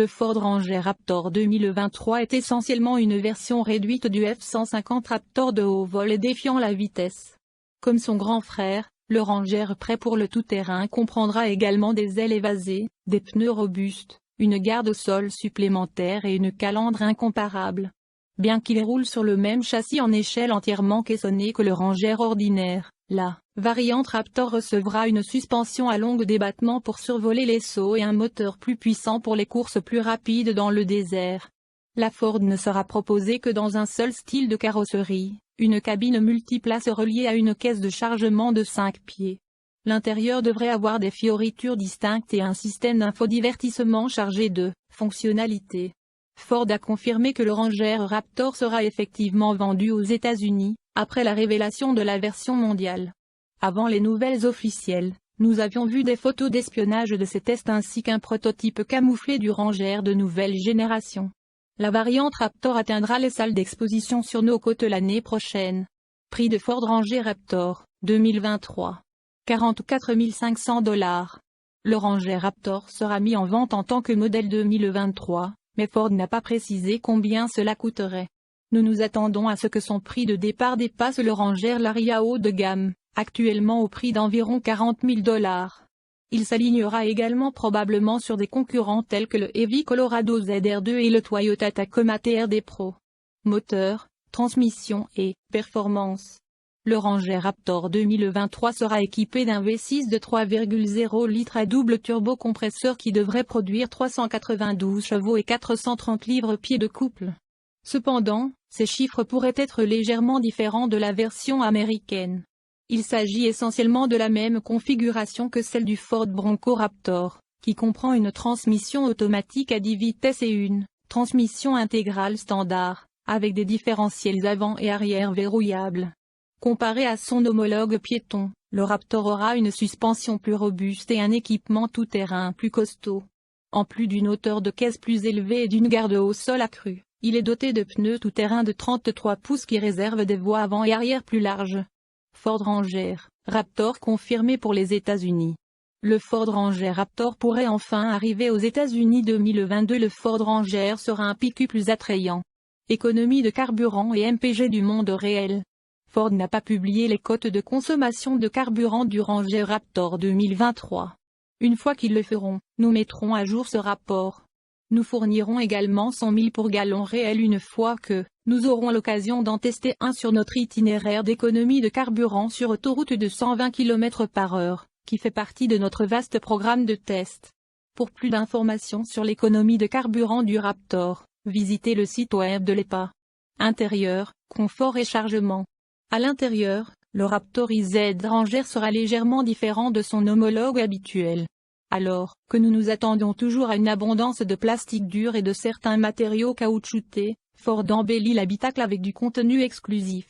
Le Ford Ranger Raptor 2023 est essentiellement une version réduite du F-150 Raptor de haut vol et défiant la vitesse. Comme son grand frère, le Ranger prêt pour le tout-terrain comprendra également des ailes évasées, des pneus robustes, une garde au sol supplémentaire et une calandre incomparable. Bien qu'il roule sur le même châssis en échelle entièrement caissonné que le Ranger ordinaire, la variante Raptor recevra une suspension à longue débattement pour survoler les sauts et un moteur plus puissant pour les courses plus rapides dans le désert. La Ford ne sera proposée que dans un seul style de carrosserie, une cabine multiplace reliée à une caisse de chargement de 5 pieds. L'intérieur devrait avoir des fioritures distinctes et un système d'infodivertissement chargé de fonctionnalités. Ford a confirmé que le Ranger Raptor sera effectivement vendu aux États-Unis, après la révélation de la version mondiale. Avant les nouvelles officielles, nous avions vu des photos d'espionnage de ces tests ainsi qu'un prototype camouflé du Ranger de nouvelle génération. La variante Raptor atteindra les salles d'exposition sur nos côtes l'année prochaine. Prix de Ford Ranger Raptor, 2023. 44 500 $. Le Ranger Raptor sera mis en vente en tant que modèle 2023, mais Ford n'a pas précisé combien cela coûterait. Nous nous attendons à ce que son prix de départ dépasse le Ranger Lariat haut de gamme, actuellement au prix d'environ 40 000 $. Il s'alignera également probablement sur des concurrents tels que le Heavy Colorado ZR2 et le Toyota Tacoma TRD Pro. Moteur, transmission et performance. Le Ranger Raptor 2023 sera équipé d'un V6 de 3,0 litres à double turbocompresseur qui devrait produire 392 chevaux et 430 livres-pieds de couple. Cependant, ces chiffres pourraient être légèrement différents de la version américaine. Il s'agit essentiellement de la même configuration que celle du Ford Bronco Raptor, qui comprend une transmission automatique à 10 vitesses et une transmission intégrale standard, avec des différentiels avant et arrière verrouillables. Comparé à son homologue piéton, le Raptor aura une suspension plus robuste et un équipement tout-terrain plus costaud. En plus d'une hauteur de caisse plus élevée et d'une garde au sol accrue, il est doté de pneus tout-terrain de 33 pouces qui réservent des voies avant et arrière plus larges. Ford Ranger Raptor confirmé pour les États-Unis. Le Ford Ranger Raptor pourrait enfin arriver aux États-Unis 2022. Le Ford Ranger sera un pick-up plus attrayant. Économie de carburant et MPG du monde réel. Ford n'a pas publié les cotes de consommation de carburant du Ranger Raptor 2023. Une fois qu'ils le feront, nous mettrons à jour ce rapport. Nous fournirons également 100 000 pour gallon réel une fois que nous aurons l'occasion d'en tester un sur notre itinéraire d'économie de carburant sur autoroute de 120 km/h, qui fait partie de notre vaste programme de test. Pour plus d'informations sur l'économie de carburant du Raptor, visitez le site web de l'EPA. Intérieur, confort et chargement. À l'intérieur, le Raptor IZ Ranger sera légèrement différent de son homologue habituel. Alors que nous nous attendions toujours à une abondance de plastique dur et de certains matériaux caoutchoutés, Ford embellit l'habitacle avec du contenu exclusif.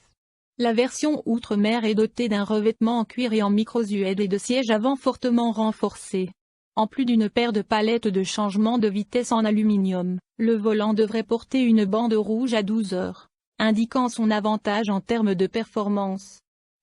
La version outre-mer est dotée d'un revêtement en cuir et en micro-suède et de sièges avant fortement renforcés. En plus d'une paire de palettes de changement de vitesse en aluminium, le volant devrait porter une bande rouge à 12 heures, indiquant son avantage en termes de performance.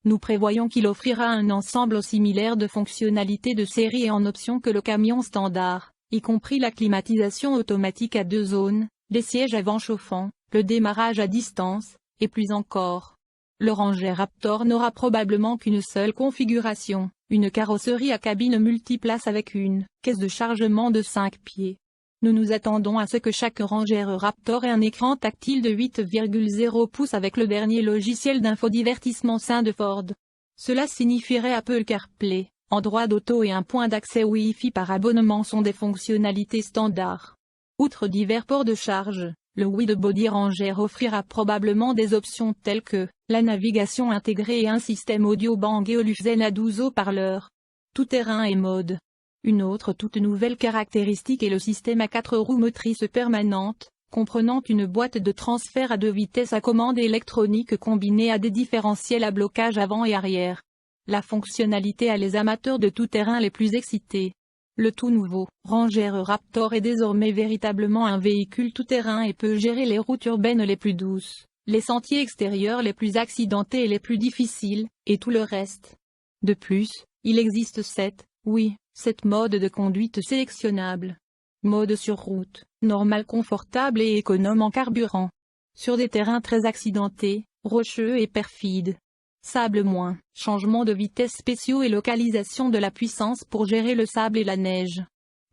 Nous prévoyons qu'il offrira un ensemble similaire de fonctionnalités de série et en option que le camion standard, y compris la climatisation automatique à 2 zones, les sièges avant chauffants, le démarrage à distance, et plus encore. Le Ranger Raptor n'aura probablement qu'une seule configuration, une carrosserie à cabine multiplace avec une caisse de chargement de 5 pieds. Nous nous attendons à ce que chaque Ranger Raptor ait un écran tactile de 8,0 pouces avec le dernier logiciel d'infodivertissement sain de Ford. Cela signifierait Apple CarPlay, Android Auto et un point d'accès Wi-Fi par abonnement sont des fonctionnalités standards. Outre divers ports de charge, le Widebody Ranger offrira probablement des options telles que la navigation intégrée et un système audio Bang & Olufsen à 12 haut-parleurs. Tout-terrain et mode. Une autre toute nouvelle caractéristique est le système à 4 roues motrices permanentes, comprenant une boîte de transfert à 2 vitesses à commande électronique combinée à des différentiels à blocage avant et arrière. La fonctionnalité a les amateurs de tout-terrain les plus excités. Le tout nouveau Ranger Raptor est désormais véritablement un véhicule tout-terrain et peut gérer les routes urbaines les plus douces, les sentiers extérieurs les plus accidentés et les plus difficiles, et tout le reste. De plus, il existe 7 modes de conduite sélectionnables. Mode sur route, normal, confortable et économe en carburant. Sur des terrains très accidentés, rocheux et perfides. Sable moins, changement de vitesse spéciaux et localisation de la puissance pour gérer le sable et la neige.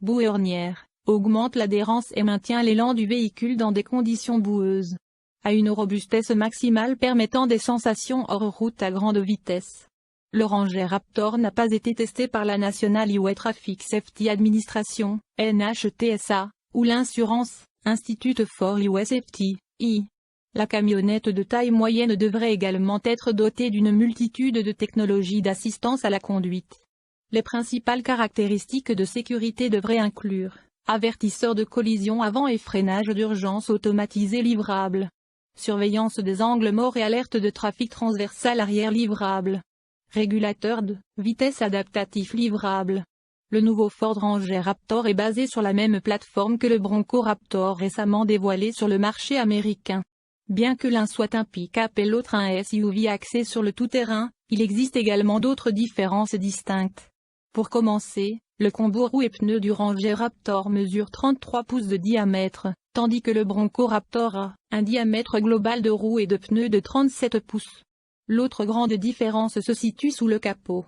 Bouée ornière, augmente l'adhérence et maintient l'élan du véhicule dans des conditions boueuses. A une robustesse maximale permettant des sensations hors route à grande vitesse. Le Ranger Raptor n'a pas été testé par la National Highway Traffic Safety Administration, NHTSA, ou l'Insurance, Institute for Highway Safety, I. La camionnette de taille moyenne devrait également être dotée d'une multitude de technologies d'assistance à la conduite. Les principales caractéristiques de sécurité devraient inclure avertisseur de collision avant et freinage d'urgence automatisé livrable. Surveillance des angles morts et alerte de trafic transversal arrière livrable. Régulateur de vitesse adaptatif livrable. Le nouveau Ford Ranger Raptor est basé sur la même plateforme que le Bronco Raptor récemment dévoilé sur le marché américain. Bien que l'un soit un pick-up et l'autre un SUV axé sur le tout-terrain, il existe également d'autres différences distinctes. Pour commencer, le combo roues et pneus du Ranger Raptor mesure 33 pouces de diamètre, tandis que le Bronco Raptor a un diamètre global de roues et de pneus de 37 pouces. L'autre grande différence se situe sous le capot.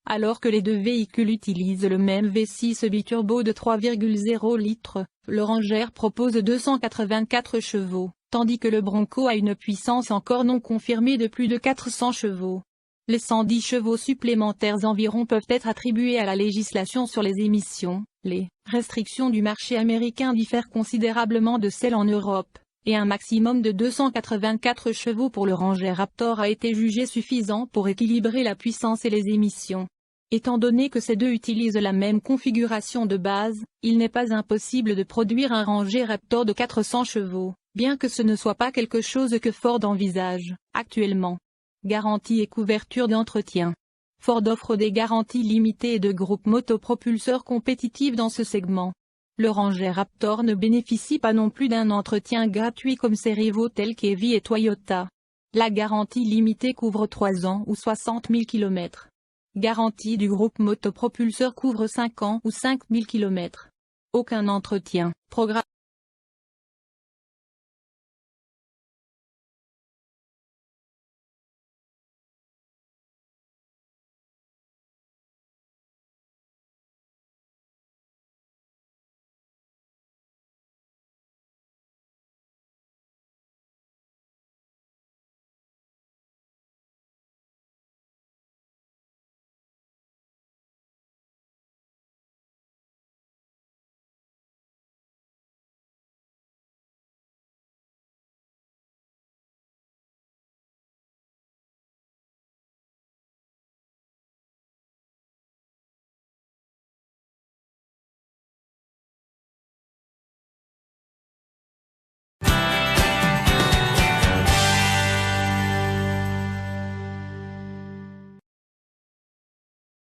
Alors que les deux véhicules utilisent le même V6 biturbo de 3,0 litres, le Ranger propose 284 chevaux, tandis que le Bronco a une puissance encore non confirmée de plus de 400 chevaux. Les 110 chevaux supplémentaires environ peuvent être attribués à la législation sur les émissions. Les restrictions du marché américain diffèrent considérablement de celles en Europe, et un maximum de 284 chevaux pour le Ranger Raptor a été jugé suffisant pour équilibrer la puissance et les émissions. Étant donné que ces deux utilisent la même configuration de base, il n'est pas impossible de produire un Ranger Raptor de 400 chevaux, bien que ce ne soit pas quelque chose que Ford envisage actuellement. Garantie et couverture d'entretien. Ford offre des garanties limitées et de groupes motopropulseurs compétitifs dans ce segment. Le Ranger Raptor ne bénéficie pas non plus d'un entretien gratuit comme ses rivaux tels qu'Hevy et Toyota. La garantie limitée couvre 3 ans ou 60 000 km. Garantie du groupe motopropulseur couvre 5 ans ou 5 000 km. Aucun entretien. Programme